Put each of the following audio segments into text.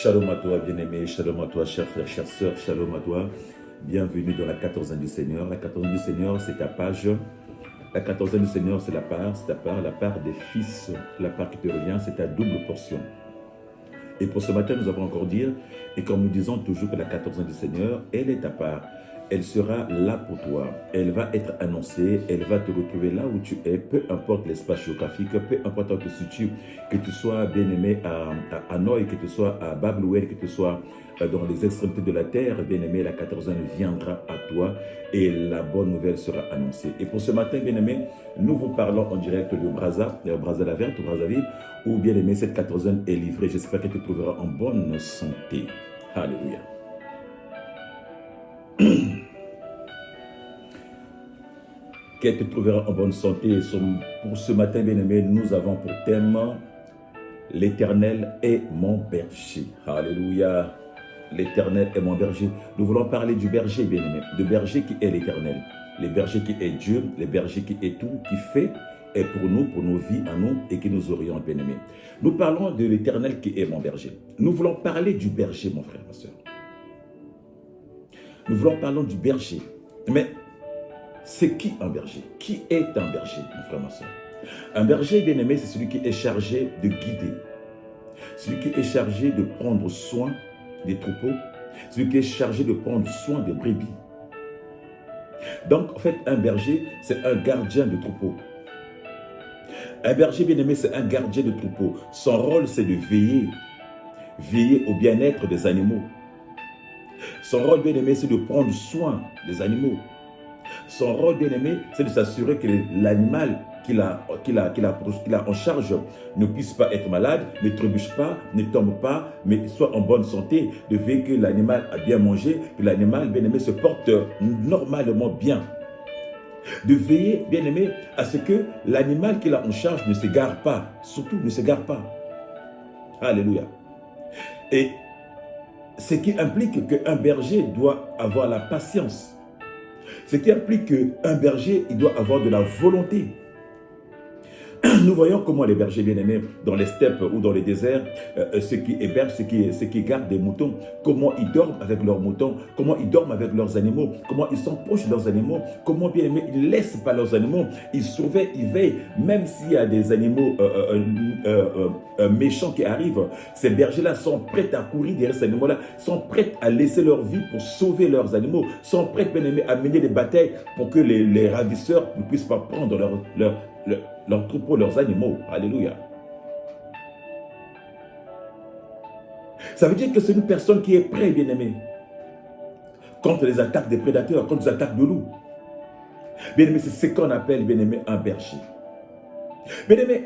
Shalom à toi, bien-aimé, shalom à toi, chers frères, chères sœurs, shalom à toi. Bienvenue dans la 14e du Seigneur. La 14e du Seigneur, c'est ta page. La 14e du Seigneur, c'est la part, la part des fils, la part qui te revient, c'est ta double portion. Et pour ce matin, nous avons encore dit, et comme nous disons toujours que la 14e du Seigneur, elle est ta part. Elle sera là pour toi. Elle va être annoncée. Elle va te retrouver là où tu es, peu importe l'espace géographique, peu importe où tu te situes, que tu sois bien-aimé à Hanoï, que tu sois à Bablouel, que tu sois dans les extrémités de la terre, bien-aimé, la 14e viendra à toi et la bonne nouvelle sera annoncée. Et pour ce matin, bien-aimé, nous vous parlons en direct de Brazzaville, Brazzaville, où, bien-aimé, cette 14e est livrée. J'espère que tu trouveras en bonne santé. Alléluia. Qu'elle te trouvera en bonne santé. Pour ce matin, bien-aimé, nous avons pour thème « L'Éternel est mon berger ». Alléluia. L'Éternel est mon berger. Nous voulons parler du berger, bien-aimé. Le berger qui est l'Éternel. Le berger qui est Dieu. Le berger qui est tout, qui fait et pour nous, pour nos vies à nous et qui nous oriente, bien-aimé. Nous parlons de l'Éternel qui est mon berger. Nous voulons parler du berger, mon frère, ma soeur. Nous voulons parler du berger. Mais c'est qui un berger? Qui est un berger, mon frère, ma soeur? Un berger, bien-aimé, c'est celui qui est chargé de guider. Celui qui est chargé de prendre soin des troupeaux. Celui qui est chargé de prendre soin des brebis. Donc, en fait, un berger, c'est un gardien de troupeau. Un berger, bien-aimé, c'est un gardien de troupeau. Son rôle, c'est de veiller. Veiller au bien-être des animaux. Son rôle, bien-aimé, c'est de prendre soin des animaux. Son rôle, bien-aimé, c'est de s'assurer que l'animal qu'il a en charge ne puisse pas être malade, ne trébuche pas, ne tombe pas, mais soit en bonne santé, de veiller que l'animal a bien mangé, que l'animal, bien-aimé, se porte normalement bien. De veiller, bien-aimé, à ce que l'animal qu'il a en charge ne s'égare pas, surtout ne s'égare pas. Alléluia. Et ce qui implique qu'un berger doit avoir la patience. Ce qui implique qu'un berger, il doit avoir de la volonté. Nous voyons comment les bergers bien-aimés, dans les steppes ou dans les déserts, ceux qui hébergent, ceux qui gardent des moutons, comment ils dorment avec leurs moutons, comment ils dorment avec leurs animaux, comment ils sont proches de leurs animaux, comment bien-aimés, ils ne laissent pas leurs animaux, ils surveillent, ils veillent, même s'il y a des animaux méchants qui arrivent, ces bergers-là sont prêts à courir derrière ces animaux-là, sont prêts à laisser leur vie pour sauver leurs animaux, sont prêts bien-aimés à mener des batailles pour que les ravisseurs ne puissent pas prendre leurs troupeaux, leurs animaux. Alléluia. Ça veut dire que c'est une personne qui est prête, bien-aimé, contre les attaques des prédateurs, contre les attaques de loups. Bien-aimé, c'est ce qu'on appelle, bien-aimé, un berger. Bien-aimé,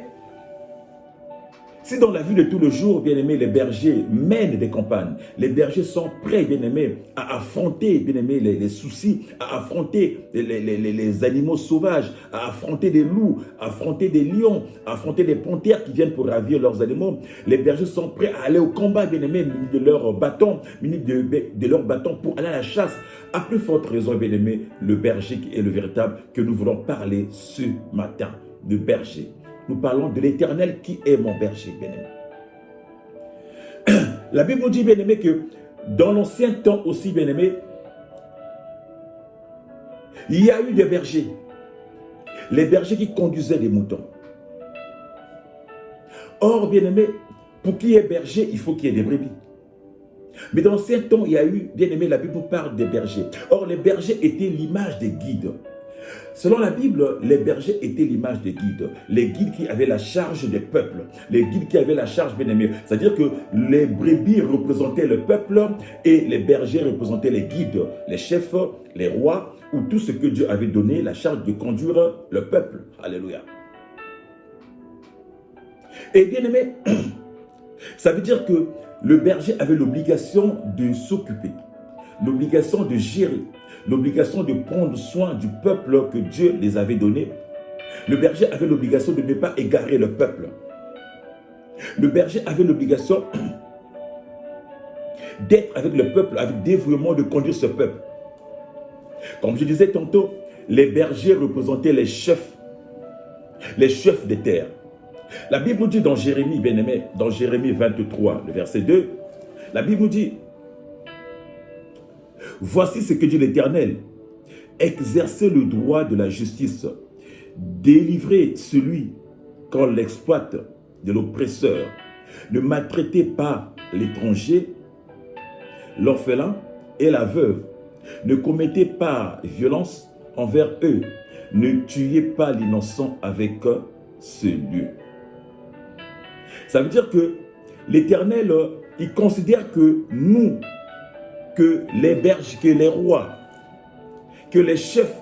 si dans la vie de tous les jours, bien-aimé, les bergers mènent des campagnes, les bergers sont prêts, bien-aimé, à affronter, bien-aimé, les soucis, à affronter les animaux sauvages, à affronter des loups, à affronter des lions, à affronter des panthères qui viennent pour ravir leurs animaux. Les bergers sont prêts à aller au combat, bien-aimé, munis de leur bâton, munis de leur bâton pour aller à la chasse. À plus forte raison, bien-aimé, le berger qui est le véritable que nous voulons parler ce matin, de berger. Nous parlons de l'Éternel qui est mon berger, bien-aimé. La Bible nous dit, bien-aimé, que dans l'ancien temps aussi, bien-aimé, il y a eu des bergers. Les bergers qui conduisaient des moutons. Or, bien-aimé, pour qu'il y ait berger, il faut qu'il y ait des brebis. Mais dans l'ancien temps, il y a eu, bien-aimé, la Bible nous parle des bergers. Or, les bergers étaient l'image des guides. Selon la Bible, les bergers étaient l'image des guides. Les guides qui avaient la charge des peuples. Les guides qui avaient la charge, bien-aimé. C'est-à-dire que les brebis représentaient le peuple et les bergers représentaient les guides, les chefs, les rois, ou tout ce que Dieu avait donné, la charge de conduire le peuple. Alléluia. Et bien-aimé, ça veut dire que le berger avait l'obligation de s'occuper, l'obligation de gérer, l'obligation de prendre soin du peuple que Dieu les avait donné. Le berger avait l'obligation de ne pas égarer le peuple. Le berger avait l'obligation d'être avec le peuple, avec dévouement, de conduire ce peuple. Comme je disais tantôt, les bergers représentaient les chefs des terres. La Bible nous dit dans Jérémie, bien-aimé, dans Jérémie 23, le verset 2, La Bible nous dit, voici ce que dit l'Éternel, exercez le droit de la justice, délivrez celui qu'on l'exploite de l'oppresseur, ne maltraitez pas l'étranger, l'orphelin et la veuve, ne commettez pas violence envers eux, ne tuez pas l'innocent avec ce lieu. Ça veut dire que l'Éternel, il considère que nous, que les bergers, que les rois, que les chefs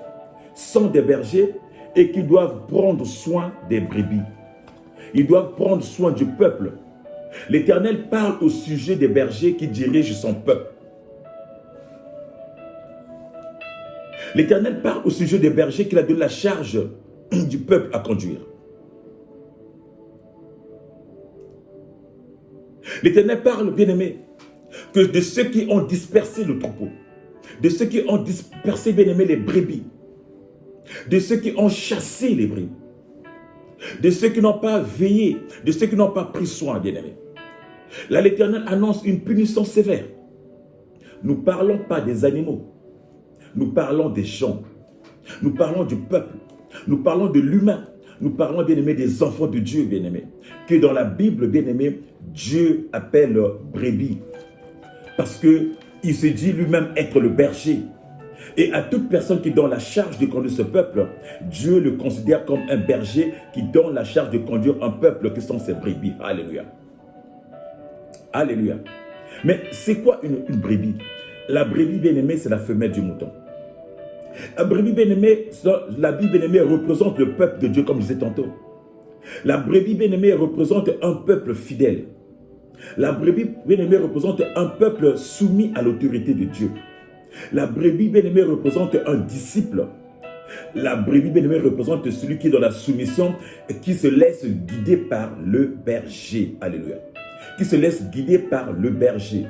sont des bergers et qu'ils doivent prendre soin des brebis. Ils doivent prendre soin du peuple. L'Éternel parle au sujet des bergers qui dirigent son peuple. L'Éternel parle au sujet des bergers qu'il a donné la charge du peuple à conduire. L'Éternel parle, bien-aimé, que de ceux qui ont dispersé le troupeau, de ceux qui ont dispersé, bien-aimé, les brebis, de ceux qui ont chassé les brebis, de ceux qui n'ont pas veillé, de ceux qui n'ont pas pris soin, bien-aimé. Là, l'Éternel annonce une punition sévère. Nous ne parlons pas des animaux, nous parlons des gens, nous parlons du peuple, nous parlons de l'humain, nous parlons, bien-aimé, des enfants de Dieu, bien-aimé, que dans la Bible, bien-aimé, Dieu appelle brebis, parce qu'il se dit lui-même être le berger. Et à toute personne qui donne la charge de conduire ce peuple, Dieu le considère comme un berger qui donne la charge de conduire un peuple qui sont ses brebis. Alléluia. Alléluia. Mais c'est quoi une brebis? La brebis, bien-aimée, c'est la femelle du mouton. La brebis, bien-aimée, la Bible, bien-aimée, représente le peuple de Dieu, comme je disais tantôt. La brebis, bien-aimée, représente un peuple fidèle. La brebis, bien-aimée, représente un peuple soumis à l'autorité de Dieu. La brebis, bien-aimée, représente un disciple. La brebis, bien-aimée, représente celui qui est dans la soumission et qui se laisse guider par le berger. Alléluia. Qui se laisse guider par le berger.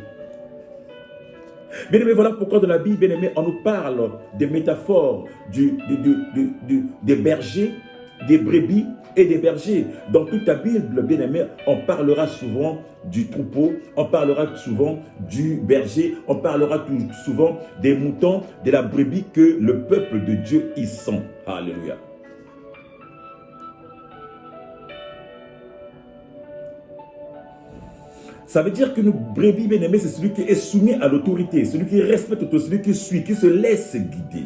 Bien-aimé, voilà pourquoi dans la Bible, bien-aimé, on nous parle des métaphores des bergers, des brebis et des bergers. Dans toute la Bible, bien-aimé, on parlera souvent du troupeau, on parlera souvent du berger, on parlera souvent des moutons, de la brebis que le peuple de Dieu y sent. Alléluia. Ça veut dire que nos brebis, bien-aimés, c'est celui qui est soumis à l'autorité, celui qui respecte, celui qui suit, qui se laisse guider.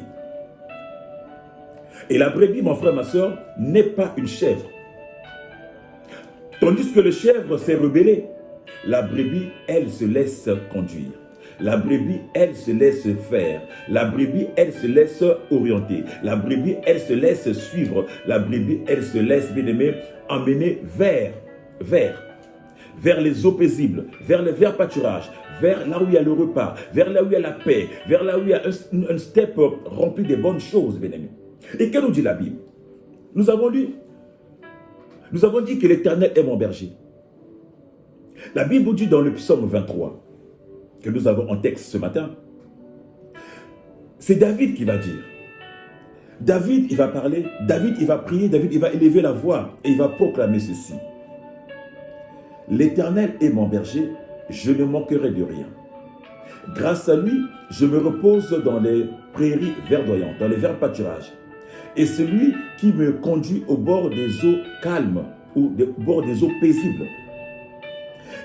Et la brebis, mon frère, ma soeur, n'est pas une chèvre. Tandis que le chèvre s'est rebellé, la brebis, elle se laisse conduire. La brebis, elle se laisse faire. La brebis, elle se laisse orienter. La brebis, elle se laisse suivre. La brebis, elle se laisse, bien-aimé, emmener vers les eaux paisibles, vers le vert pâturage, vers là où il y a le repas, vers là où il y a la paix, vers là où il y a un step rempli de bonnes choses, bien aimés. Et que nous dit la Bible? Nous avons dit que l'Éternel est mon berger. La Bible nous dit dans le psaume 23, que nous avons en texte ce matin, c'est David qui va dire. David, il va parler, David, il va prier, David, il va élever la voix et il va proclamer ceci. L'Éternel est mon berger, je ne manquerai de rien. Grâce à lui, je me repose dans les prairies verdoyantes, dans les verts pâturages. Et c'est lui qui me conduit au bord des eaux calmes ou au bord des eaux paisibles.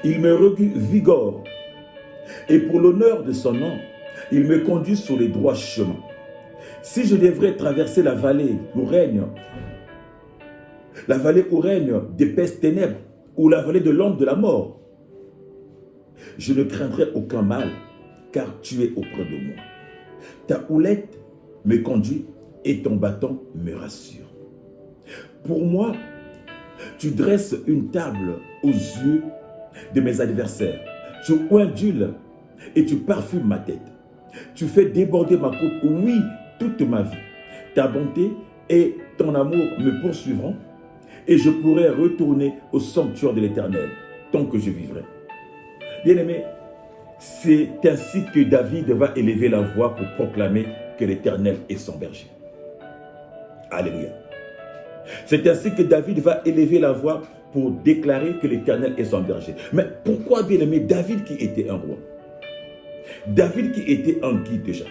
Il me revigore. Et pour l'honneur de son nom, il me conduit sur les droits chemins. Si je devrais traverser la vallée où règne d'épaisses ténèbres, ou la vallée de l'ombre de la mort, je ne craindrai aucun mal, car tu es auprès de moi. Ta houlette me conduit et ton bâton me rassure. Pour moi, tu dresses une table aux yeux de mes adversaires. Tu oindules et tu parfumes ma tête. Tu fais déborder ma coupe, oui, toute ma vie. Ta bonté et ton amour me poursuivront et je pourrai retourner au sanctuaire de l'Éternel tant que je vivrai. Bien-aimé, c'est ainsi que David va élever la voix pour proclamer que l'Éternel est son berger. Alléluia. C'est ainsi que David va élever la voix pour déclarer que l'Éternel est son berger. Mais pourquoi, bien aimé, David qui était un roi? David qui était un guide déjà.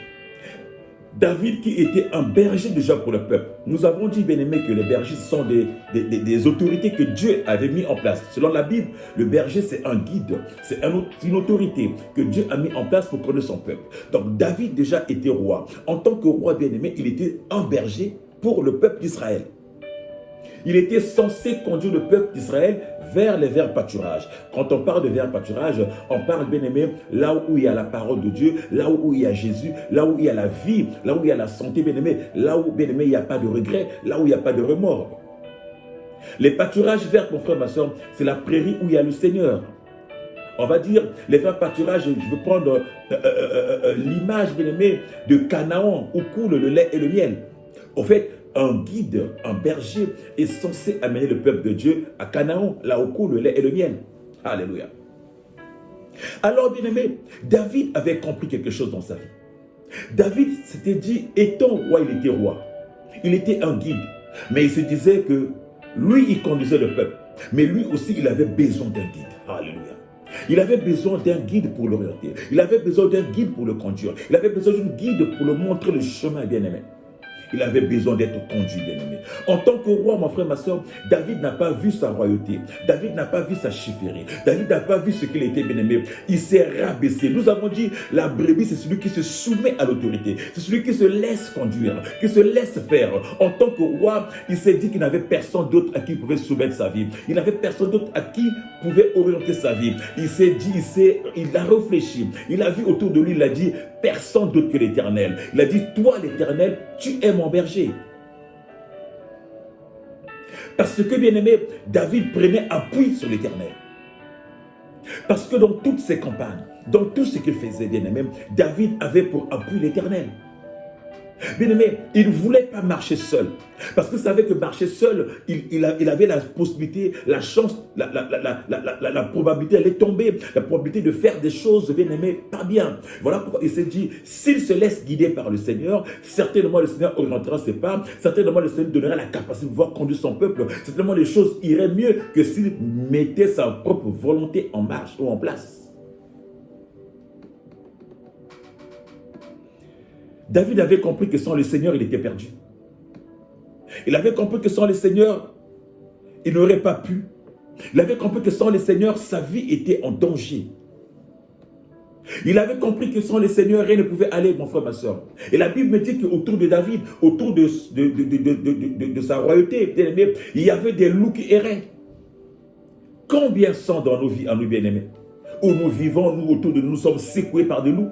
David qui était un berger déjà pour le peuple. Nous avons dit, bien aimé, que les bergers sont des autorités que Dieu avait mis en place. Selon la Bible, le berger c'est un guide, c'est une autorité que Dieu a mis en place pour connaître son peuple. Donc David déjà était roi. En tant que roi, bien aimé, il était un berger pour le peuple d'Israël. Il était censé conduire le peuple d'Israël vers les verts pâturages. Quand on parle de verts pâturages, on parle, bien aimé, là où il y a la parole de Dieu, là où il y a Jésus, là où il y a la vie, là où il y a la santé, bien aimé, là où, bien aimé, il n'y a pas de regret, là où il n'y a pas de remords. Les pâturages verts, mon frère, ma soeur, c'est la prairie où il y a le Seigneur. On va dire, les verts pâturages, je veux prendre l'image, bien aimé, de Canaan, où coule le lait et le miel. Au fait, un guide, un berger est censé amener le peuple de Dieu à Canaan, là où coule le lait et le miel. Alléluia. Alors, bien aimé, David avait compris quelque chose dans sa vie. David s'était dit, étant roi, il était roi. Il était un guide. Mais il se disait que lui, il conduisait le peuple. Mais lui aussi, il avait besoin d'un guide. Alléluia. Il avait besoin d'un guide pour l'orienter. Il avait besoin d'un guide pour le conduire. Il avait besoin d'un guide pour le montrer le chemin, bien aimé. Il avait besoin d'être conduit, bien-aimé. En tant que roi, mon frère, ma soeur, David n'a pas vu sa royauté. David n'a pas vu sa chefferie. David n'a pas vu ce qu'il était, bien-aimé. Il s'est rabaissé. Nous avons dit, la brebis, c'est celui qui se soumet à l'autorité. C'est celui qui se laisse conduire, qui se laisse faire. En tant que roi, il s'est dit qu'il n'avait personne d'autre à qui il pouvait soumettre sa vie. Il n'avait personne d'autre à qui il pouvait orienter sa vie. Il s'est dit, il a réfléchi. Il a vu autour de lui, il a dit, personne d'autre que l'Éternel. Il a dit, toi, l'Éternel, tu es mon berger. Parce que, bien aimé, David prenait appui sur l'Éternel. Parce que dans toutes ses campagnes, dans tout ce qu'il faisait, bien aimé, David avait pour appui l'Éternel. Bien aimé, il ne voulait pas marcher seul. Parce qu'il savait que marcher seul, il avait la possibilité, la chance, la probabilité d'aller tomber, la probabilité de faire des choses, bien aimé, pas bien. Voilà pourquoi il s'est dit, s'il se laisse guider par le Seigneur, certainement le Seigneur orientera ses pas, certainement le Seigneur donnera la capacité de pouvoir conduire son peuple, certainement les choses iraient mieux que s'il mettait sa propre volonté en marche ou en place. David avait compris que sans le Seigneur, il était perdu. Il avait compris que sans le Seigneur, il n'aurait pas pu. Il avait compris que sans le Seigneur, sa vie était en danger. Il avait compris que sans le Seigneur, rien ne pouvait aller, mon frère, ma soeur. Et la Bible me dit qu'autour de David, autour de sa royauté, il y avait des loups qui erraient. Combien sont dans nos vies, à nous bien-aimés, où nous vivons, nous, autour de nous, nous sommes secoués par des loups,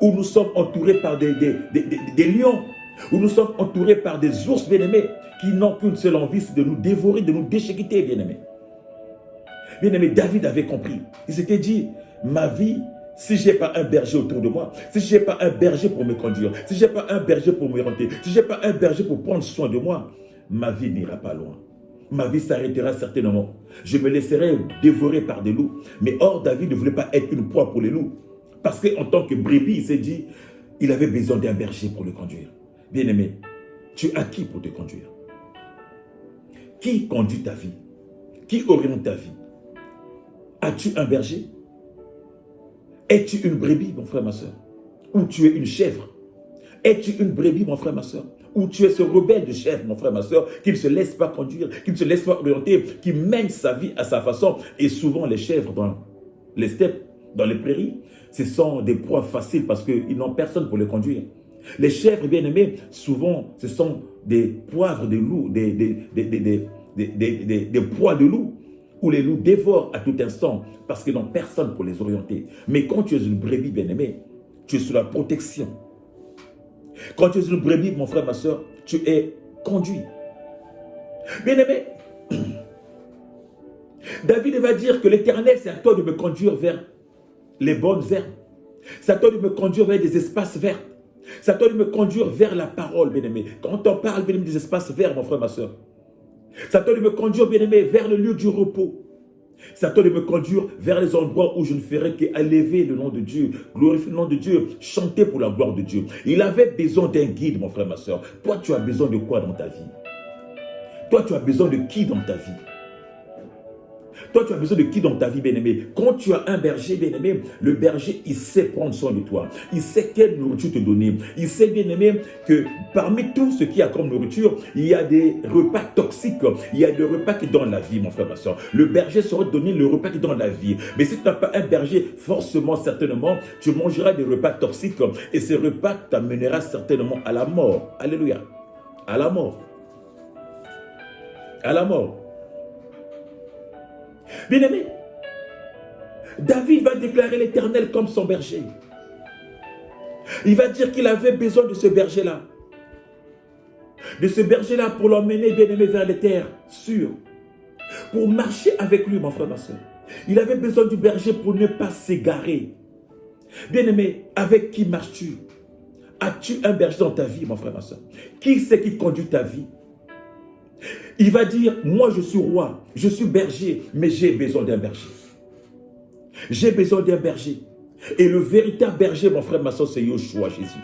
où nous sommes entourés par des lions, où nous sommes entourés par des ours, bien-aimés, qui n'ont qu'une seule envie, c'est de nous dévorer, de nous déchiqueter, bien-aimés. Bien-aimé, David avait compris. Il s'était dit, ma vie, si je n'ai pas un berger autour de moi, si je n'ai pas un berger pour me conduire, si je n'ai pas un berger pour m'orienter, si je n'ai pas un berger pour prendre soin de moi, ma vie n'ira pas loin. Ma vie s'arrêtera certainement. Je me laisserai dévorer par des loups. Mais or, David ne voulait pas être une proie pour les loups. Parce qu'en tant que brebis, il s'est dit, il avait besoin d'un berger pour le conduire. Bien-aimé, tu as qui pour te conduire? Qui conduit ta vie? Qui oriente ta vie? As-tu un berger? Es-tu une brebis, mon frère, ma soeur? Ou tu es une chèvre? Es-tu une brebis, mon frère, ma soeur? Ou tu es ce rebelle de chèvre, mon frère, ma soeur, qui ne se laisse pas conduire, qui ne se laisse pas orienter, qui mène sa vie à sa façon? Et souvent, les chèvres dans les steppes, dans les prairies, ce sont des proies faciles parce qu'ils n'ont personne pour les conduire. Les chèvres, bien aimés, souvent, ce sont des poivres de loups, des proies de loups, où les loups dévorent à tout instant parce qu'ils n'ont personne pour les orienter. Mais quand tu es une brebis, bien aimée, tu es sous la protection. Quand tu es une brebis, mon frère, ma soeur, tu es conduit. Bien aimé, David va dire que l'Éternel, c'est à toi de me conduire vers les bonnes herbes. C'est à toi de me conduire vers des espaces verts. C'est à toi de me conduire vers la parole, bien-aimé. Quand on parle, bien-aimé, des espaces verts, mon frère, ma soeur, c'est à toi de me conduire, bien-aimé, vers le lieu du repos. C'est à toi de me conduire vers les endroits où je ne ferai qu'élever le nom de Dieu, glorifier le nom de Dieu, chanter pour la gloire de Dieu. Il avait besoin d'un guide, mon frère, ma soeur. Toi, tu as besoin de quoi dans ta vie? Toi, tu as besoin de qui dans ta vie? Toi, tu as besoin de qui dans ta vie, bien-aimé? Quand tu as un berger, bien-aimé, le berger, il sait prendre soin de toi. Il sait quelle nourriture te donner. Il sait, bien-aimé, que parmi tout ce qu'il y a comme nourriture, il y a des repas toxiques. Il y a des repas qui donnent la vie, mon frère, ma soeur. Le berger saura te donner le repas qui donne la vie. Mais si tu n'as pas un berger, forcément, certainement, tu mangeras des repas toxiques et ces repas t'amèneront certainement à la mort. Alléluia. À la mort. À la mort. Bien-aimé, David va déclarer l'Éternel comme son berger. Il va dire qu'il avait besoin de ce berger-là. De ce berger-là pour l'emmener, bien-aimé, vers les terres sûres. Pour marcher avec lui, mon frère, ma soeur. Il avait besoin du berger pour ne pas s'égarer. Bien-aimé, avec qui marches-tu? As-tu un berger dans ta vie, mon frère, ma soeur? Qui c'est qui conduit ta vie? Il va dire, moi je suis roi, je suis berger, mais j'ai besoin d'un berger. J'ai besoin d'un berger. Et le véritable berger, mon frère, ma soeur, c'est Yoshua, Jésus.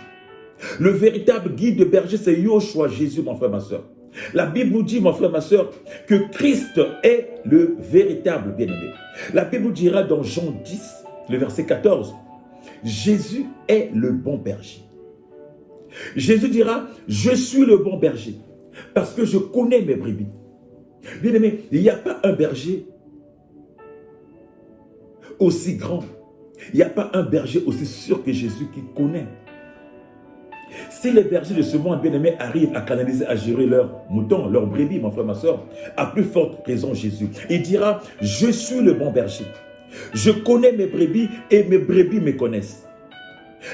Le véritable guide de berger, c'est Yoshua, Jésus, mon frère, ma soeur. La Bible nous dit, mon frère, ma soeur, que Christ est le véritable bien-aimé. La Bible nous dira dans Jean 10, le verset 14, Jésus est le bon berger. Jésus dira, je suis le bon berger, parce que je connais mes brebis. Bien-aimé, il n'y a pas un berger aussi grand. Il n'y a pas un berger aussi sûr que Jésus qui connaît. Si les bergers de ce monde, bien-aimé, arrivent à canaliser, à gérer leurs moutons, leurs brebis, mon frère, ma soeur, à plus forte raison Jésus. Il dira, je suis le bon berger. Je connais mes brebis et mes brebis me connaissent.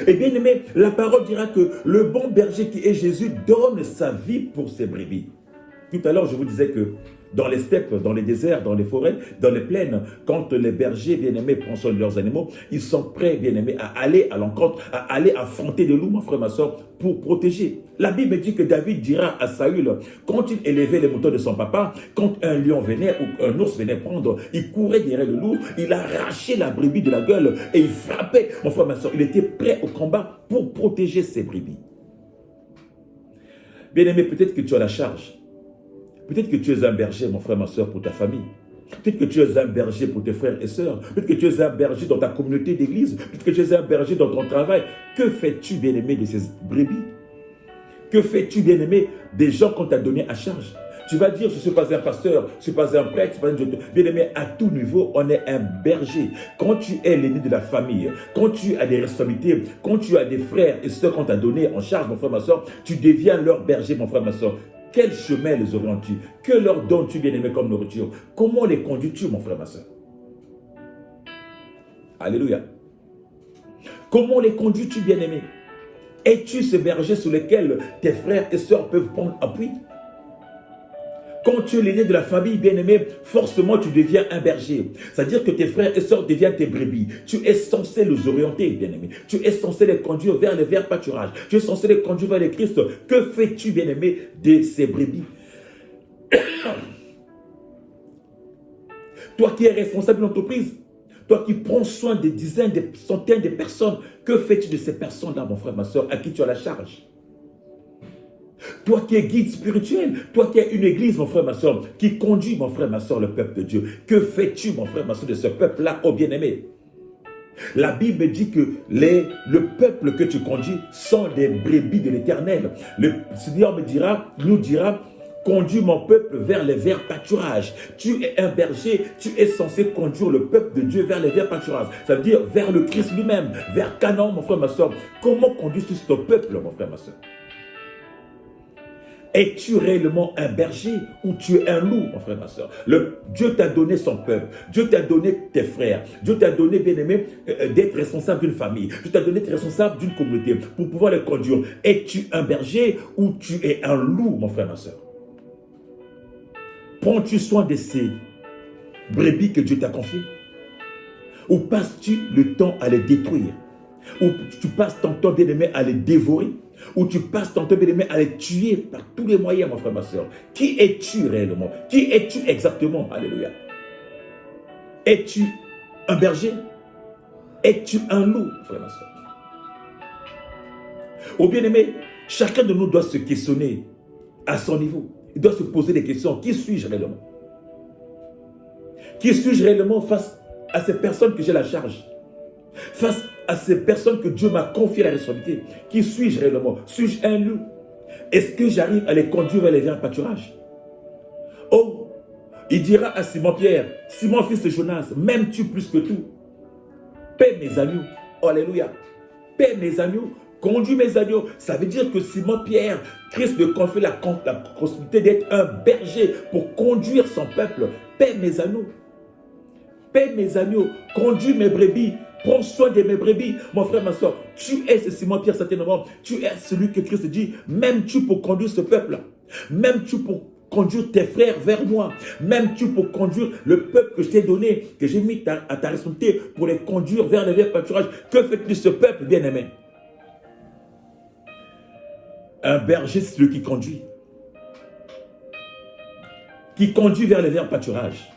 Et bien aimé, la parole dira que le bon berger qui est Jésus donne sa vie pour ses brebis. Tout à l'heure, je vous disais que dans les steppes, dans les déserts, dans les forêts, dans les plaines, quand les bergers bien-aimés prennent soin de leurs animaux, ils sont prêts, bien-aimés, à aller à l'encontre, à aller affronter des loups, mon frère, ma soeur, pour protéger. La Bible dit que David dira à Saül, quand il élevait les moutons de son papa, quand un lion venait ou un ours venait prendre, il courait derrière le loup, il arrachait la brebis de la gueule et il frappait, mon frère, ma soeur. Il était prêt au combat pour protéger ses brebis. Bien-aimé, peut-être que tu as la charge. Peut-être que tu es un berger, mon frère, ma soeur, pour ta famille. Peut-être que tu es un berger pour tes frères et sœurs. Peut-être que tu es un berger dans ta communauté d'église. Peut-être que tu es un berger dans ton travail. Que fais-tu, bien-aimé, de ces brebis? Que fais-tu, bien-aimé, des gens qu'on t'a donné à charge? Tu vas dire, je ne suis pas un pasteur, je ne suis pas un prêtre, je ne suis pas un... Bien-aimé, à tout niveau, on est un berger. Quand tu es l'aîné de la famille, quand tu as des responsabilités, quand tu as des frères et sœurs qu'on t'a donné en charge, mon frère, ma soeur, tu deviens leur berger, mon frère, ma soeur. Quel chemin les orientes-tu? Que leur donnes-tu, bien-aimé, comme nourriture? Comment les conduis-tu, mon frère, ma soeur? Alléluia. Comment les conduis-tu, bien-aimé? Es-tu ce berger sur lequel tes frères et sœurs peuvent prendre appui? Quand tu es l'aîné de la famille, bien-aimé, forcément tu deviens un berger. C'est-à-dire que tes frères et sœurs deviennent tes brebis. Tu es censé les orienter, bien-aimé. Tu es censé les conduire vers les verts pâturages. Tu es censé les conduire vers les Christ. Que fais-tu, bien-aimé, de ces brebis? Toi qui es responsable d'une entreprise, toi qui prends soin des dizaines, des centaines de personnes, que fais-tu de ces personnes-là, mon frère, ma soeur, à qui tu as la charge? Toi qui es guide spirituel, toi qui es une église, mon frère, ma soeur, qui conduit, mon frère, ma soeur, le peuple de Dieu. Que fais-tu, mon frère, ma soeur, de ce peuple-là, ô bien-aimé? La Bible dit que le peuple que tu conduis sont des brebis de l'Éternel. Le Seigneur nous dira, conduis mon peuple vers les verts pâturages. Tu es un berger, tu es censé conduire le peuple de Dieu vers les verts pâturages. Ça veut dire vers le Christ lui-même, vers Canaan, mon frère, ma soeur. Comment conduis-tu ce peuple, mon frère, ma soeur? Es-tu réellement un berger ou tu es un loup, mon frère, ma soeur? Dieu t'a donné son peuple. Dieu t'a donné tes frères. Dieu t'a donné, bien-aimé, d'être responsable d'une famille. Dieu t'a donné d'être responsable d'une communauté pour pouvoir les conduire. Es-tu un berger ou tu es un loup, mon frère, ma soeur? Prends-tu soin de ces brebis que Dieu t'a confiées? Ou passes-tu le temps à les détruire? Ou tu passes ton temps, bien-aimé, à les dévorer? Ou tu passes ton temps, bien-aimé, à les tuer par tous les moyens, mon frère, ma soeur? Qui es-tu réellement? Qui es-tu exactement? Alléluia. Es-tu un berger? Es-tu un loup, frère, ma soeur? Oh bien-aimé, chacun de nous doit se questionner à son niveau. Il doit se poser des questions. Qui suis-je réellement? Qui suis-je réellement face à ces personnes que j'ai la charge? Face à ces personnes que Dieu m'a confié la responsabilité, qui suis-je réellement? Suis-je un loup? Est-ce que j'arrive à les conduire vers les verts pâturages? Oh, il dira à Simon-Pierre, Simon fils de Jonas, m'aimes-tu plus que tout? Paie mes agneaux. Alléluia. Paie mes agneaux. Conduis mes agneaux. Ça veut dire que Simon-Pierre, Christ lui confie la responsabilité d'être un berger pour conduire son peuple. Paie mes agneaux. Paie mes agneaux. Conduis mes brebis. Prends soin de mes brebis. Mon frère, ma soeur, tu es ce Simon-Pierre certainement. Tu es celui que Christ dit, m'aimes-tu pour conduire ce peuple? M'aimes-tu pour conduire tes frères vers moi? M'aimes-tu pour conduire le peuple que je t'ai donné, que j'ai mis à ta responsabilité pour les conduire vers les verts pâturages? Que fais-tu de ce peuple bien-aimé? Un berger, c'est celui qui conduit. Qui conduit vers les verts pâturages.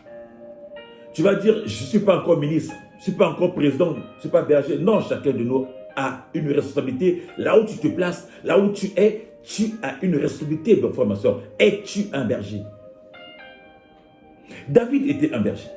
Tu vas dire, je ne suis pas encore ministre, je ne suis pas encore président, je ne suis pas berger. Non, chacun de nous a une responsabilité. Là où tu te places, là où tu es, tu as une responsabilité, mon frère, ma soeur. Es-tu un berger? David était un berger.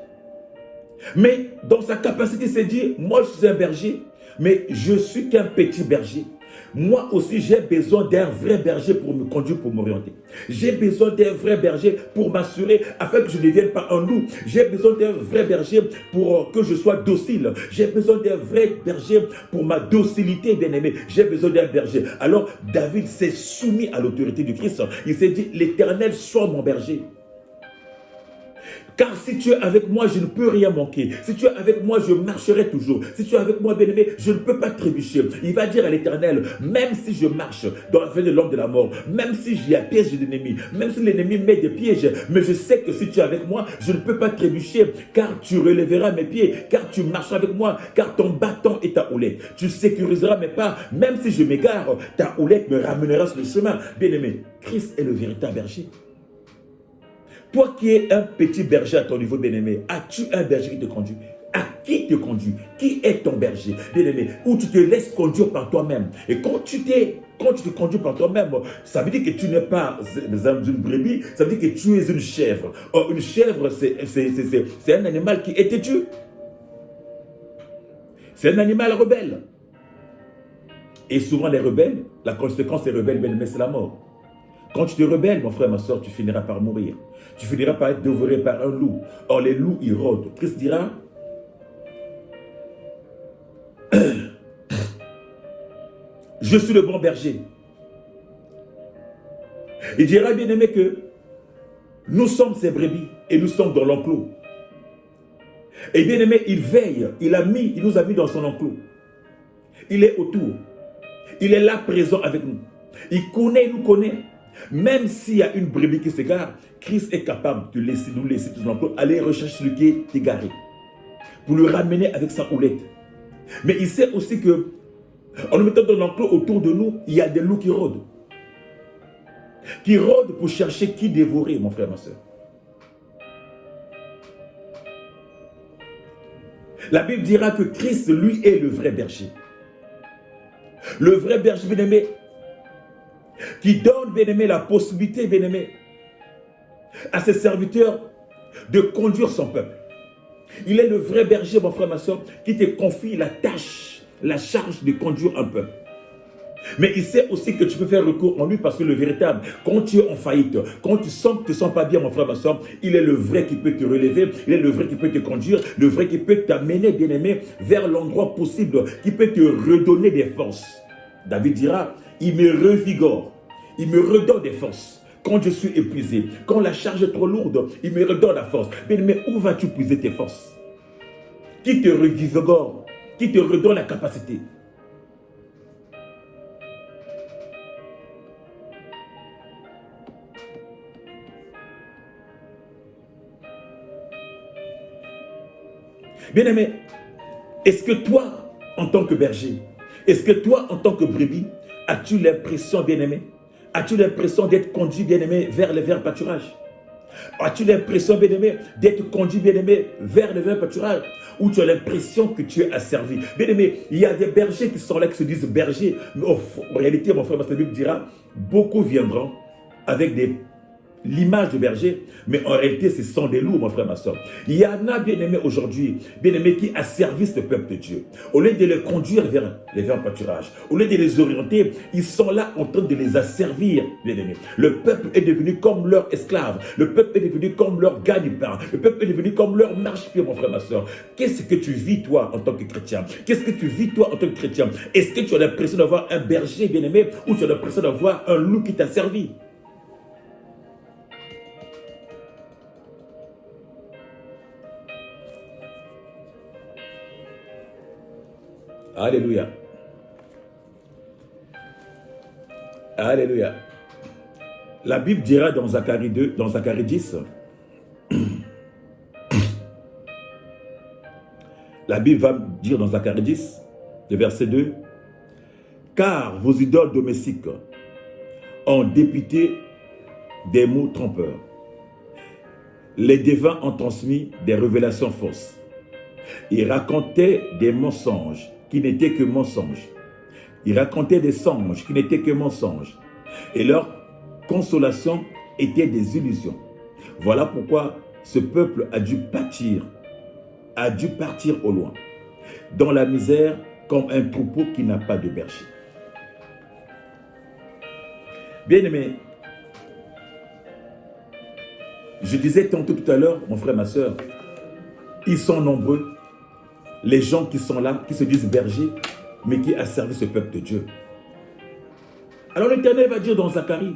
Mais dans sa capacité, c'est dire, moi je suis un berger, mais je suis qu'un petit berger. Moi aussi, j'ai besoin d'un vrai berger pour me conduire, pour m'orienter. J'ai besoin d'un vrai berger pour m'assurer afin que je ne devienne pas un loup. J'ai besoin d'un vrai berger pour que je sois docile. J'ai besoin d'un vrai berger pour ma docilité, bien-aimé. J'ai besoin d'un berger. Alors, David s'est soumis à l'autorité du Christ. Il s'est dit, l'Éternel soit mon berger. Car si tu es avec moi, je ne peux rien manquer. Si tu es avec moi, je marcherai toujours. Si tu es avec moi, bien-aimé, je ne peux pas trébucher. Il va dire à l'Éternel, même si je marche dans la vallée de l'homme de la mort, même si j'y piège l'ennemi, même si l'ennemi met des pièges, mais je sais que si tu es avec moi, je ne peux pas trébucher, car tu relèveras mes pieds, car tu marcheras avec moi, car ton bâton et ta houlette. Tu sécuriseras mes pas, même si je m'égare, ta houlette me ramènera sur le chemin. Bien-aimé, Christ est le véritable berger. Toi qui es un petit berger à ton niveau, bien-aimé, as-tu un berger qui te conduit? À qui te conduit? Qui est ton berger, bien-aimé? Ou tu te laisses conduire par toi-même? Et quand tu te conduis par toi-même, ça veut dire que tu n'es pas une brebis, ça veut dire que tu es une chèvre. Or, une chèvre, c'est un animal qui est têtu. C'est un animal rebelle. Et souvent, les rebelles, la conséquence des rebelles, bien-aimé, c'est la mort. Quand tu te rebelles, mon frère, ma soeur, tu finiras par mourir. Tu finiras par être dévoré par un loup. Or, les loups, ils rôdent. Christ dira, je suis le bon berger. Il dira, bien aimé, que nous sommes ses brebis et nous sommes dans l'enclos. Et bien aimé, il veille, il nous a mis dans son enclos. Il est autour. Il est là présent avec nous. Il nous connaît. Même s'il y a une brebis qui s'égare, Christ est capable de nous laisser tout l'enclos, aller rechercher celui qui est égaré, pour le ramener avec sa houlette. Mais il sait aussi que, en nous mettant dans l'enclos autour de nous, il y a des loups qui rôdent. Qui rôdent pour chercher qui dévorer, mon frère, ma soeur. La Bible dira que Christ, lui, est le vrai berger. Le vrai berger, bien-aimé, qui donne, bien-aimé, la possibilité, bien-aimé, à ses serviteurs de conduire son peuple. Il est le vrai berger, mon frère, ma soeur, qui te confie la tâche, la charge de conduire un peuple. Mais il sait aussi que tu peux faire recours en lui parce que le véritable, quand tu es en faillite, quand tu sens que tu ne te sens pas bien, mon frère, ma soeur, il est le vrai qui peut te relever, il est le vrai qui peut te conduire, le vrai qui peut t'amener, bien-aimé, vers l'endroit possible, qui peut te redonner des forces. David dira, il me revigore, il me redonne des forces. Quand je suis épuisé, quand la charge est trop lourde, il me redonne la force. Mais où vas-tu puiser tes forces? Qui te revigore? Qui te redonne la capacité? Bien-aimé, est-ce que toi, en tant que berger, est-ce que toi, en tant que brebis, as-tu l'impression, bien-aimé, as-tu l'impression d'être conduit, bien-aimé, vers les verts pâturages? As-tu l'impression, bien-aimé, d'être conduit, bien-aimé, vers les verts pâturages? Ou tu as l'impression que tu es asservi? Bien-aimé, il y a des bergers qui sont là, qui se disent bergers. Mais en réalité, mon frère, ma Bible dira, beaucoup viendront avec des l'image du berger, mais en réalité, ce sont des loups, mon frère, ma soeur. Il y en a, bien-aimés, aujourd'hui, bien-aimés, qui asservissent le peuple de Dieu. Au lieu de les conduire vers le pâturage, au lieu de les orienter, ils sont là en train de les asservir, bien-aimés. Le peuple est devenu comme leur esclave. Le peuple est devenu comme leur gagne-pain. Le peuple est devenu comme leur marche-pied, mon frère, ma soeur. Qu'est-ce que tu vis, toi, en tant que chrétien? Qu'est-ce que tu vis, toi, en tant que chrétien? Est-ce que tu as l'impression d'avoir un berger, bien-aimé, ou tu as l'impression d'avoir un loup qui t'a servi? Alléluia. Alléluia. La Bible dira dans Zacharie 2, dans Zacharie 10, la Bible va dire dans Zacharie 10, le verset 2, « Car vos idoles domestiques ont dépité des mots trompeurs. Les devins ont transmis des révélations fausses. Ils racontaient des mensonges qui n'étaient que mensonges. Ils racontaient des songes qui n'étaient que mensonges. Et leur consolation était des illusions. Voilà pourquoi ce peuple a dû partir au loin, dans la misère comme un troupeau qui n'a pas de berger. » Bien-aimé, je disais tantôt tout à l'heure, mon frère, ma soeur, ils sont nombreux, les gens qui sont là, qui se disent bergers, mais qui asservissent ce peuple de Dieu. Alors l'Éternel va dire dans Zacharie,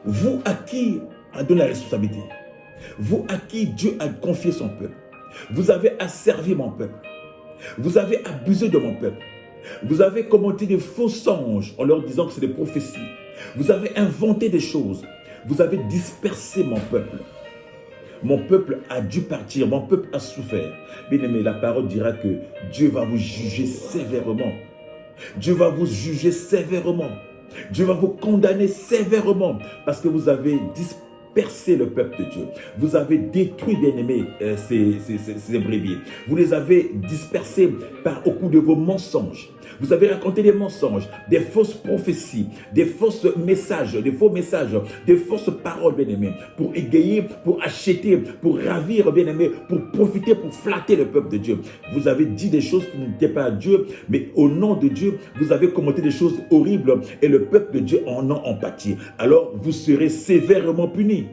vous à qui a donné la responsabilité, vous à qui Dieu a confié son peuple, vous avez asservi mon peuple, vous avez abusé de mon peuple, vous avez commenté des faux songes en leur disant que c'est des prophéties, vous avez inventé des choses, vous avez dispersé mon peuple. Mon peuple a dû partir, mon peuple a souffert. Bien-aimé, la parole dira que Dieu va vous juger sévèrement. Dieu va vous juger sévèrement. Dieu va vous condamner sévèrement parce que vous avez dispersé le peuple de Dieu. Vous avez détruit, bien-aimé, ces brebis. Vous les avez dispersés au coup de vos mensonges. Vous avez raconté des mensonges, des fausses prophéties, des faux messages, des fausses paroles, bien-aimés, pour égayer, pour acheter, pour ravir, bien-aimés, pour profiter, pour flatter le peuple de Dieu. Vous avez dit des choses qui n'étaient pas à Dieu, mais au nom de Dieu, vous avez commenté des choses horribles et le peuple de Dieu en a empathie. Alors, vous serez sévèrement punis.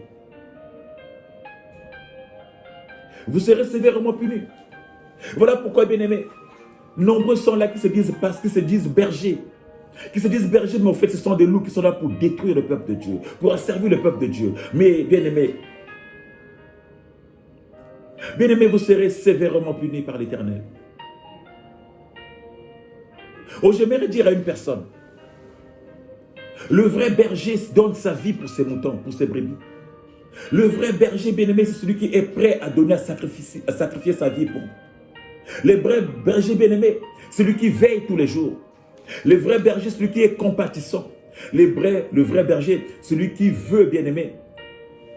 Vous serez sévèrement punis. Voilà pourquoi, bien-aimés, nombreux sont là qui se disent, parce qu'ils se disent bergers. Qui se disent bergers, mais en fait, ce sont des loups qui sont là pour détruire le peuple de Dieu, pour asservir le peuple de Dieu. Mais, bien-aimés, vous serez sévèrement punis par l'Éternel. Oh, j'aimerais dire à une personne, le vrai berger donne sa vie pour ses moutons, pour ses brebis. Le vrai berger, bien-aimé, c'est celui qui est prêt à donner, à sacrifier sa vie pour. Le vrai berger, bien-aimé, c'est celui qui veille tous les jours. Le vrai berger, c'est celui qui est compatissant. Le vrai berger, celui qui veut, bien-aimé,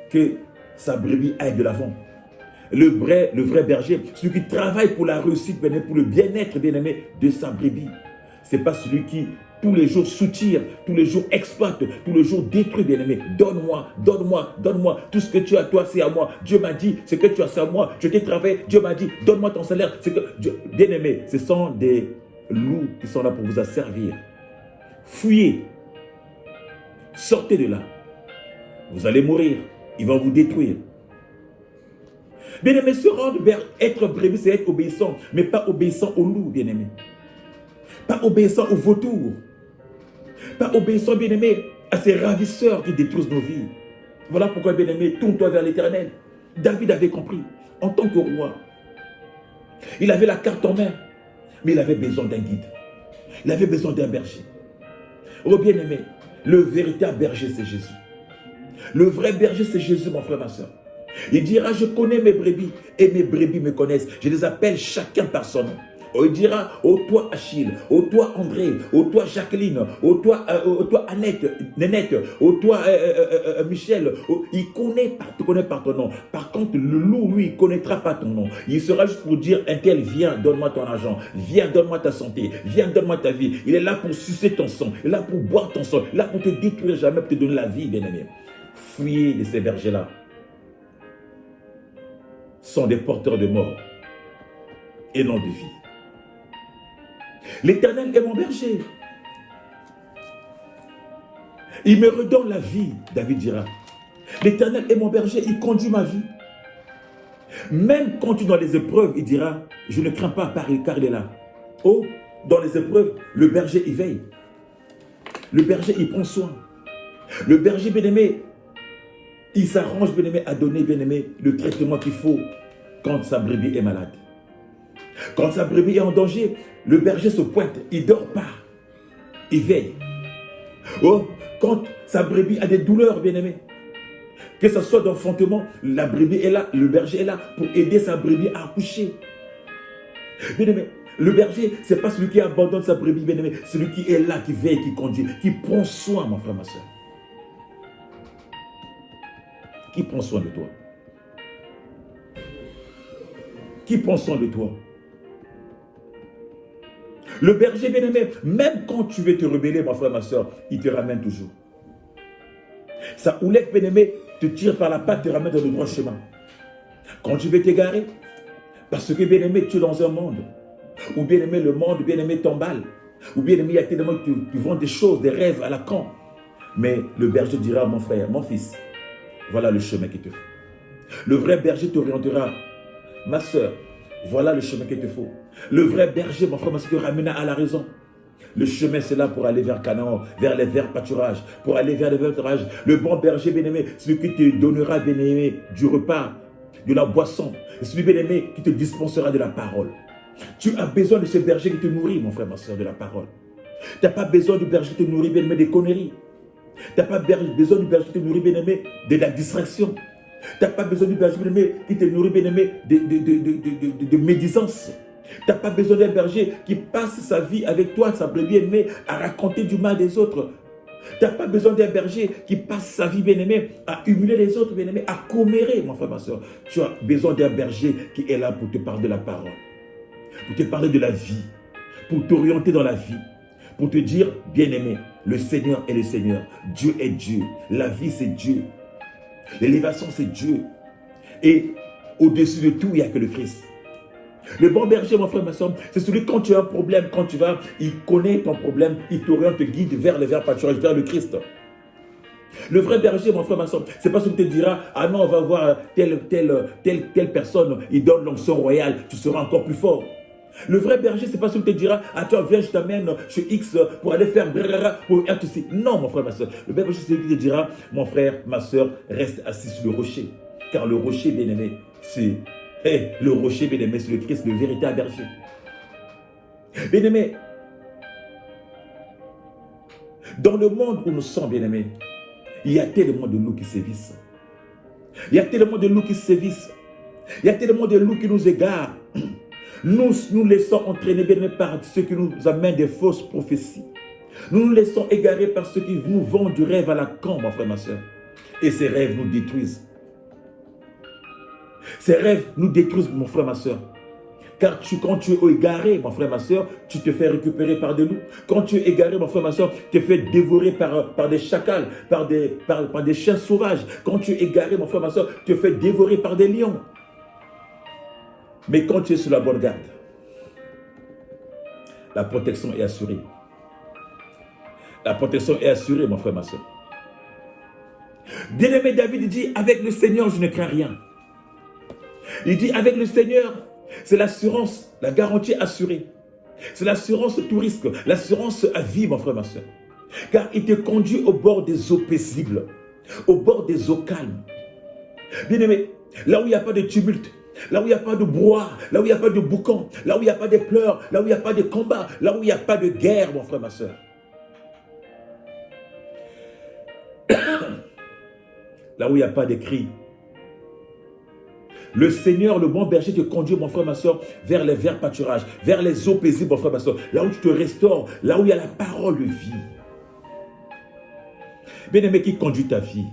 que sa brebis aille de l'avant. Le vrai berger, celui qui travaille pour la réussite, bien-aimé, pour le bien-être, bien-aimé, de sa brebis. Ce n'est pas celui qui tous les jours soutire, tous les jours exploite, tous les jours détruit, bien-aimé. Donne-moi, donne-moi, donne-moi. Tout ce que tu as, toi, c'est à moi. Dieu m'a dit, ce que tu as, c'est à moi. Je t'ai travaillé, Dieu m'a dit, donne-moi ton salaire. Bien-aimé, ce sont des loups qui sont là pour vous asservir. Fuyez. Sortez de là. Vous allez mourir. Ils vont vous détruire. Bien-aimé, se rendre vers être brebis, c'est être obéissant, mais pas obéissant aux loups, bien-aimé. Pas obéissant aux vautours. Pas obéissant, bien-aimé, à ces ravisseurs qui détruisent nos vies. Voilà pourquoi, bien-aimé, tourne-toi vers l'Éternel. David avait compris, en tant que roi, il avait la carte en main, mais il avait besoin d'un guide. Il avait besoin d'un berger. Oh, bien-aimé, le véritable berger, c'est Jésus. Le vrai berger, c'est Jésus, mon frère, ma soeur. Il dira, je connais mes brebis et mes brebis me connaissent. Je les appelle chacun par son nom. Il dira, ô toi Achille, ô toi André, ô toi Jacqueline, ô toi Annette, Nénette, ô toi Michel. Il te connaît par ton nom. Par contre, le loup, lui, il ne connaîtra pas ton nom. Il sera juste pour dire, un tel, viens, donne-moi ton argent. Viens, donne-moi ta santé. Viens, donne-moi ta vie. Il est là pour sucer ton sang. Il est là pour boire ton sang. Il est là pour te détruire jamais, pour te donner la vie, bien-aimé. fuyez de ces bergers-là. Sont des porteurs de mort et non de vie. L'Éternel est mon berger. Il me redonne la vie, David dira. L'Éternel est mon berger, il conduit ma vie. Même quand tu es dans les épreuves, il dira, je ne crains pas car il est là. Oh, dans les épreuves, le berger, il veille. Le berger, il prend soin. Le berger, bien-aimé, il s'arrange, bien-aimé, à donner, bien-aimé, le traitement qu'il faut quand sa brebis est malade. Quand sa brebis est en danger, le berger se pointe, il ne dort pas. Il veille. Oh, quand sa brebis a des douleurs, bien-aimé, que ce soit d'enfantement, la brebis est là, le berger est là pour aider sa brebis à accoucher. Bien-aimé, le berger, ce n'est pas celui qui abandonne sa brebis, bien-aimé, celui qui est là, qui veille, qui conduit, qui prend soin, mon frère, ma soeur. Qui prend soin de toi? Qui prend soin de toi? Le berger, bien-aimé, même quand tu veux te rebeller, mon frère, ma soeur, il te ramène toujours. Sa houlette, bien-aimé, te tire par la patte, te ramène dans le droit chemin. Quand tu veux t'égarer, parce que, bien-aimé, tu es dans un monde, ou bien-aimé, le monde, bien-aimé, t'emballe, ou bien-aimé, il y a tellement qui vendent des choses, des rêves à la con. Mais le berger dira, mon frère, mon fils, voilà le chemin qu'il te faut. Le vrai berger t'orientera. Ma soeur, voilà le chemin qu'il te faut. Le vrai berger, mon frère, ma soeur, te ramènera à la raison. Le chemin, c'est là pour aller vers Canaan, vers les verts pâturages, pour aller vers les verts pâturages. Le bon berger, bien-aimé, celui qui te donnera, bien-aimé, du repas, de la boisson, celui, bien-aimé, qui te dispensera de la parole. Tu as besoin de ce berger qui te nourrit, mon frère, ma soeur, de la parole. Tu n'as pas besoin du berger qui te nourrit, bien-aimé, des conneries. Tu n'as pas besoin du berger qui te nourrit, bien-aimé, de la distraction. Tu n'as pas besoin du berger, bien-aimé, qui te nourrit, bien-aimé, de médisance. Tu n'as pas besoin d'un berger qui passe sa vie avec toi, sa brebis bien-aimée, à raconter du mal des autres. Tu n'as pas besoin d'un berger qui passe sa vie, bien-aimé, à humilier les autres, bien-aimé, à commérer, mon frère, ma soeur. Tu as besoin d'un berger qui est là pour te parler de la parole, pour te parler de la vie, pour t'orienter dans la vie, pour te dire, bien-aimé, le Seigneur est le Seigneur, Dieu est Dieu, la vie c'est Dieu, l'élévation c'est Dieu, et au-dessus de tout, il n'y a que le Christ. Le bon berger, mon frère, ma soeur, c'est celui quand tu as un problème, quand tu vas, il connaît ton problème, il t'oriente, te guide vers les verts pâturages, vers le Christ. Le vrai berger, mon frère, ma soeur, c'est pas celui qui te dira, ah non, on va voir telle personne, il donne l'onction royale, tu seras encore plus fort. Le vrai berger, c'est pas celui qui te dira, attends, viens, je t'amène chez X pour aller faire brrr, pour être ici. Non, mon frère, ma soeur. Le berger, c'est celui qui te dira, mon frère, ma soeur, reste assis sur le rocher. Car le rocher, bien-aimé, c'est le rocher, bien-aimé, c'est le Christ, le véritable berger. Bien-aimé, dans le monde où nous sommes, bien-aimés, il y a tellement de loups qui sévissent. Il y a tellement de loups qui sévissent. Il y a tellement de loups qui nous égarent. Nous laissons entraîner, bien-aimés, par ceux qui nous amènent des fausses prophéties. Nous nous laissons égarer par ceux qui nous vendent du rêve à la con, mon frère, ma soeur. Et ces rêves nous détruisent. Ces rêves nous détruisent, mon frère, ma soeur. Car quand tu es égaré, mon frère, ma soeur, tu te fais récupérer par des loups. Quand tu es égaré, mon frère, ma soeur, tu te fais dévorer par des chacals, par des chiens sauvages. Quand tu es égaré, mon frère, ma soeur, tu te fais dévorer par des lions. Mais quand tu es sur la bonne garde, la protection est assurée. La protection est assurée, mon frère, ma soeur. Bien-aimé David dit, avec le Seigneur, je ne crains rien. Il dit, avec le Seigneur, c'est l'assurance, la garantie assurée. C'est l'assurance tout risque, l'assurance à vie, mon frère, ma soeur. Car il te conduit au bord des eaux paisibles, au bord des eaux calmes. Bien-aimé, là où il n'y a pas de tumulte, là où il n'y a pas de brouhaha, là où il n'y a pas de boucan, là où il n'y a pas de pleurs, là où il n'y a pas de combat, là où il n'y a pas de guerre, mon frère, ma soeur. Là où il n'y a pas de cris. Le Seigneur, le bon berger, te conduit, mon frère, ma soeur, vers les verts pâturages, vers les eaux paisibles, mon frère, ma soeur, là où tu te restaures, là où il y a la parole de vie. Bien-aimé, qui conduit ta vie.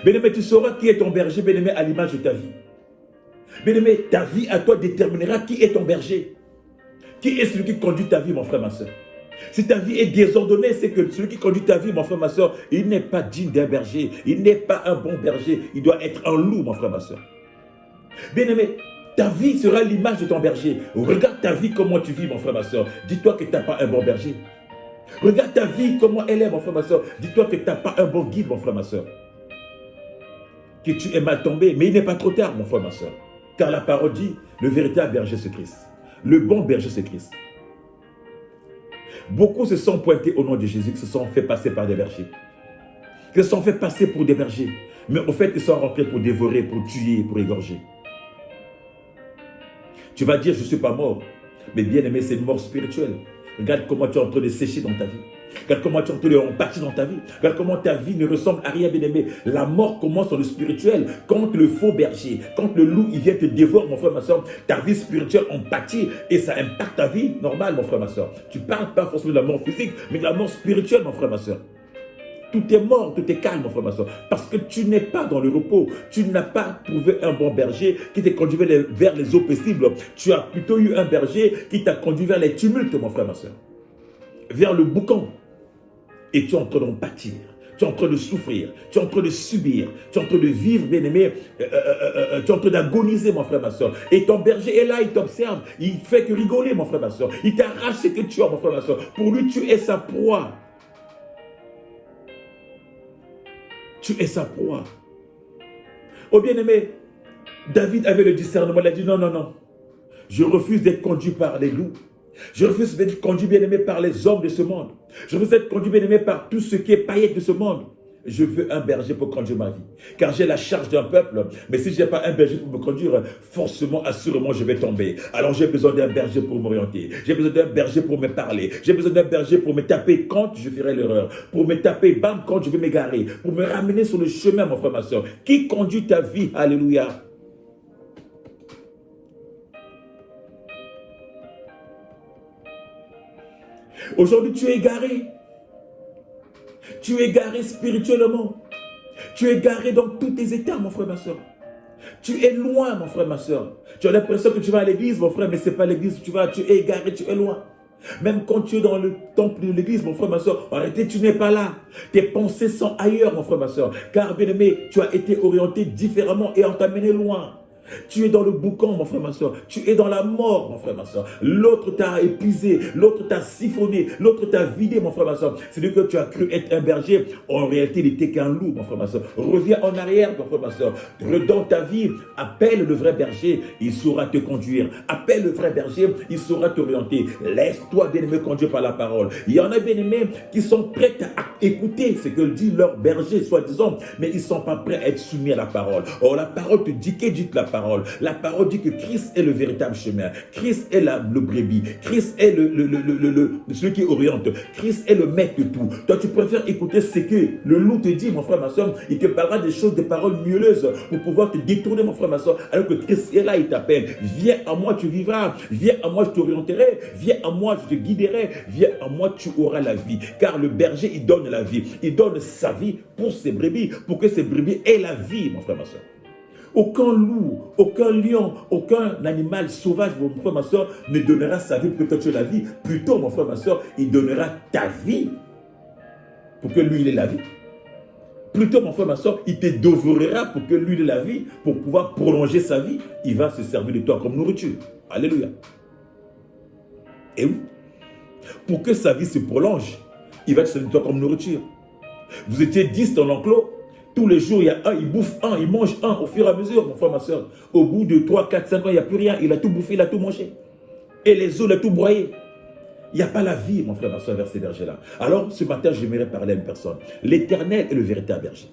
Bien-aimé, tu sauras qui est ton berger, bien-aimé, à l'image de ta vie. Bien-aimé, ta vie à toi déterminera qui est ton berger. Qui est celui qui conduit ta vie, mon frère, ma soeur. Si ta vie est désordonnée, c'est que celui qui conduit ta vie, mon frère, ma soeur, il n'est pas digne d'un berger. Il n'est pas un bon berger. Il doit être un loup, mon frère, ma soeur. Bien-aimé, ta vie sera l'image de ton berger. Regarde ta vie, comment tu vis, mon frère, ma soeur. Dis-toi que tu n'as pas un bon berger. Regarde ta vie, comment elle est, mon frère, ma soeur. Dis-toi que tu n'as pas un bon guide, mon frère, ma soeur. Que tu es mal tombé, mais il n'est pas trop tard, mon frère, ma soeur. Car la parole dit, le véritable berger, c'est Christ. Le bon berger, c'est Christ. Beaucoup se sont pointés au nom de Jésus, qui se sont fait passer par des bergers. Qui se sont fait passer pour des bergers. Mais au fait, ils sont rentrés pour dévorer, pour tuer, pour égorger. Tu vas dire, je ne suis pas mort. Mais bien aimé, c'est une mort spirituelle. Regarde comment tu es en train de sécher dans ta vie. Regarde comment tu es en train de pâtir dans ta vie. Regarde comment ta vie ne ressemble à rien, bien aimé. La mort commence dans le spirituel. Quand le faux berger, quand le loup, il vient te dévorer, mon frère, ma soeur, ta vie spirituelle en pâtit et ça impacte ta vie normale, mon frère, ma soeur. Tu ne parles pas forcément de la mort physique, mais de la mort spirituelle, mon frère, ma soeur. Tout est mort, tout est calme, mon frère, ma soeur. Parce que tu n'es pas dans le repos. Tu n'as pas trouvé un bon berger qui t'a conduit vers les eaux paisibles. Tu as plutôt eu un berger qui t'a conduit vers les tumultes, mon frère, ma soeur. Vers le boucan. Et tu es en train d'en pâtir. Tu es en train de souffrir. Tu es en train de subir. Tu es en train de vivre, bien-aimé. Tu es en train d'agoniser, mon frère, ma soeur. Et ton berger est là, il t'observe. Il fait que rigoler, mon frère, ma soeur. Il t'arrache ce que tu as, mon frère, ma soeur. Pour lui, tu es sa proie. Tu es sa proie. Oh bien-aimé, David avait le discernement. Il a dit non, non, non. Je refuse d'être conduit par les loups. Je refuse d'être conduit, bien-aimé, par les hommes de ce monde. Je refuse d'être conduit, bien-aimé, par tout ce qui est païen de ce monde. Je veux un berger pour conduire ma vie. Car j'ai la charge d'un peuple. Mais si je n'ai pas un berger pour me conduire, forcément, assurément, je vais tomber. Alors j'ai besoin d'un berger pour m'orienter. J'ai besoin d'un berger pour me parler. J'ai besoin d'un berger pour me taper quand je ferai l'erreur. Pour me taper, bam, quand je vais m'égarer. Pour me ramener sur le chemin, mon frère, ma soeur. Qui conduit ta vie? Alléluia. Aujourd'hui, tu es égaré. Tu es égaré spirituellement. Tu es égaré dans tous tes états, mon frère, ma soeur. Tu es loin, mon frère, ma soeur. Tu as l'impression que tu vas à l'église, mon frère, mais ce n'est pas l'église où tu vas. Tu es égaré, tu es loin. Même quand tu es dans le temple de l'église, mon frère, ma soeur, en réalité, tu n'es pas là. Tes pensées sont ailleurs, mon frère, ma soeur. Car, bien aimé, tu as été orienté différemment et on t'a mené loin. Tu es dans le boucan, mon frère, ma soeur. Tu es dans la mort, mon frère, ma soeur. L'autre t'a épuisé, l'autre t'a siphonné, l'autre t'a vidé, mon frère, ma soeur. C'est lui que tu as cru être un berger. En réalité, il n'était qu'un loup, mon frère, ma soeur. Reviens en arrière, mon frère, ma soeur. Redonne ta vie. Appelle le vrai berger, il saura te conduire. Appelle le vrai berger, il saura t'orienter. Laisse-toi, bien-aimé, conduire par la parole. Il y en a, bien-aimés, qui sont prêts à écouter ce que dit leur berger, soi-disant, mais ils ne sont pas prêts à être soumis à la parole. Or, la parole te dit que dit la parole. La parole dit que Christ est le véritable chemin. Christ est le brebis. Christ est celui qui oriente. Christ est le maître de tout. Toi, tu préfères écouter ce que le loup te dit, mon frère, ma soeur. Il te parlera des choses, des paroles mielleuses pour pouvoir te détourner, mon frère, ma soeur. Alors que Christ est là, il t'appelle. Viens à moi, tu vivras. Viens à moi, je t'orienterai. Viens à moi, je te guiderai. Viens à moi, tu auras la vie. Car le berger, il donne la vie. Il donne sa vie pour ses brebis, pour que ses brebis aient la vie, mon frère, ma soeur. Aucun loup, aucun lion, aucun animal sauvage, mon frère, ma soeur, ne donnera sa vie pour que toi tu aies la vie. Plutôt, mon frère, ma soeur, il donnera ta vie pour que lui, il ait la vie. Plutôt, mon frère, ma soeur, il te dévorera pour que lui, il ait la vie, pour pouvoir prolonger sa vie. Il va se servir de toi comme nourriture. Alléluia. Et oui, pour que sa vie se prolonge, il va te servir de toi comme nourriture. Vous étiez 10 dans l'enclos. Tous les jours, il y a un, il bouffe un, il mange un au fur et à mesure, mon frère, ma soeur. Au bout de 3, 4, 5 ans, il n'y a plus rien. Il a tout bouffé, il a tout mangé. Et les os, il a tout broyé. Il n'y a pas la vie, mon frère, ma soeur, vers ces bergers-là. Alors, ce matin, j'aimerais parler à une personne. L'Éternel est le véritable berger.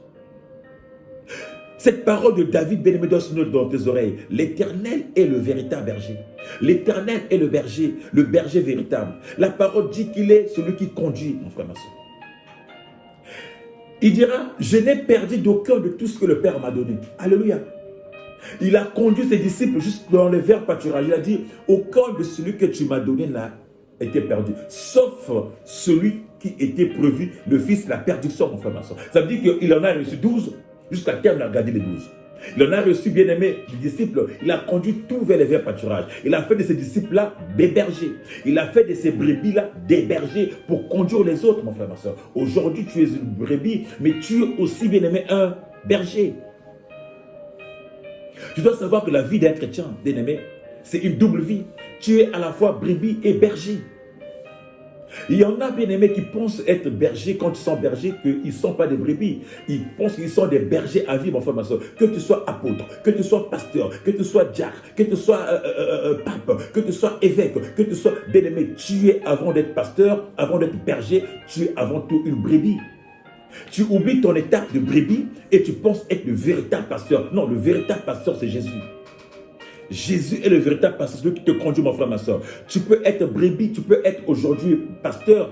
Cette parole de David, bien-aimé, doit sonner dans tes oreilles. L'Éternel est le véritable berger. L'Éternel est le berger véritable. La parole dit qu'il est celui qui conduit, mon frère, ma soeur. Il dira, je n'ai perdu d'aucun de tout ce que le Père m'a donné. Alléluia. Il a conduit ses disciples juste dans le vert pâturage. Il a dit, aucun de celui que tu m'as donné n'a été perdu. Sauf celui qui était prévu, le Fils, la perdition, mon frère, ma soeur. Ça veut dire qu'il en a reçu 12, jusqu'à terme, il a gardé les 12. Il en a reçu, bien-aimé, des disciples. Il a conduit tout vers les verts pâturages. Il a fait de ces disciples-là des bergers. Il a fait de ces brebis-là des bergers pour conduire les autres, mon frère, ma soeur. Aujourd'hui, tu es une brebis, mais tu es aussi, bien-aimé, un berger. Tu dois savoir que la vie d'un chrétien, bien-aimé, c'est une double vie. Tu es à la fois brebis et berger. Il y en a, bien-aimés, qui pensent être bergers quand ils sont bergers, qu'ils ne sont pas des brebis. Ils pensent qu'ils sont des bergers à vie, mon frère, ma soeur. Que tu sois apôtre, que tu sois pasteur, que tu sois diacre, que tu sois pape, que tu sois évêque, que tu sois bien-aimé, tu es avant d'être pasteur, avant d'être berger, tu es avant tout une brebis. Tu oublies ton état de brebis et tu penses être le véritable pasteur. Non, le véritable pasteur, c'est Jésus. Jésus est le véritable pasteur, celui qui te conduit, mon frère, ma soeur. Tu peux être brebis, tu peux être aujourd'hui pasteur,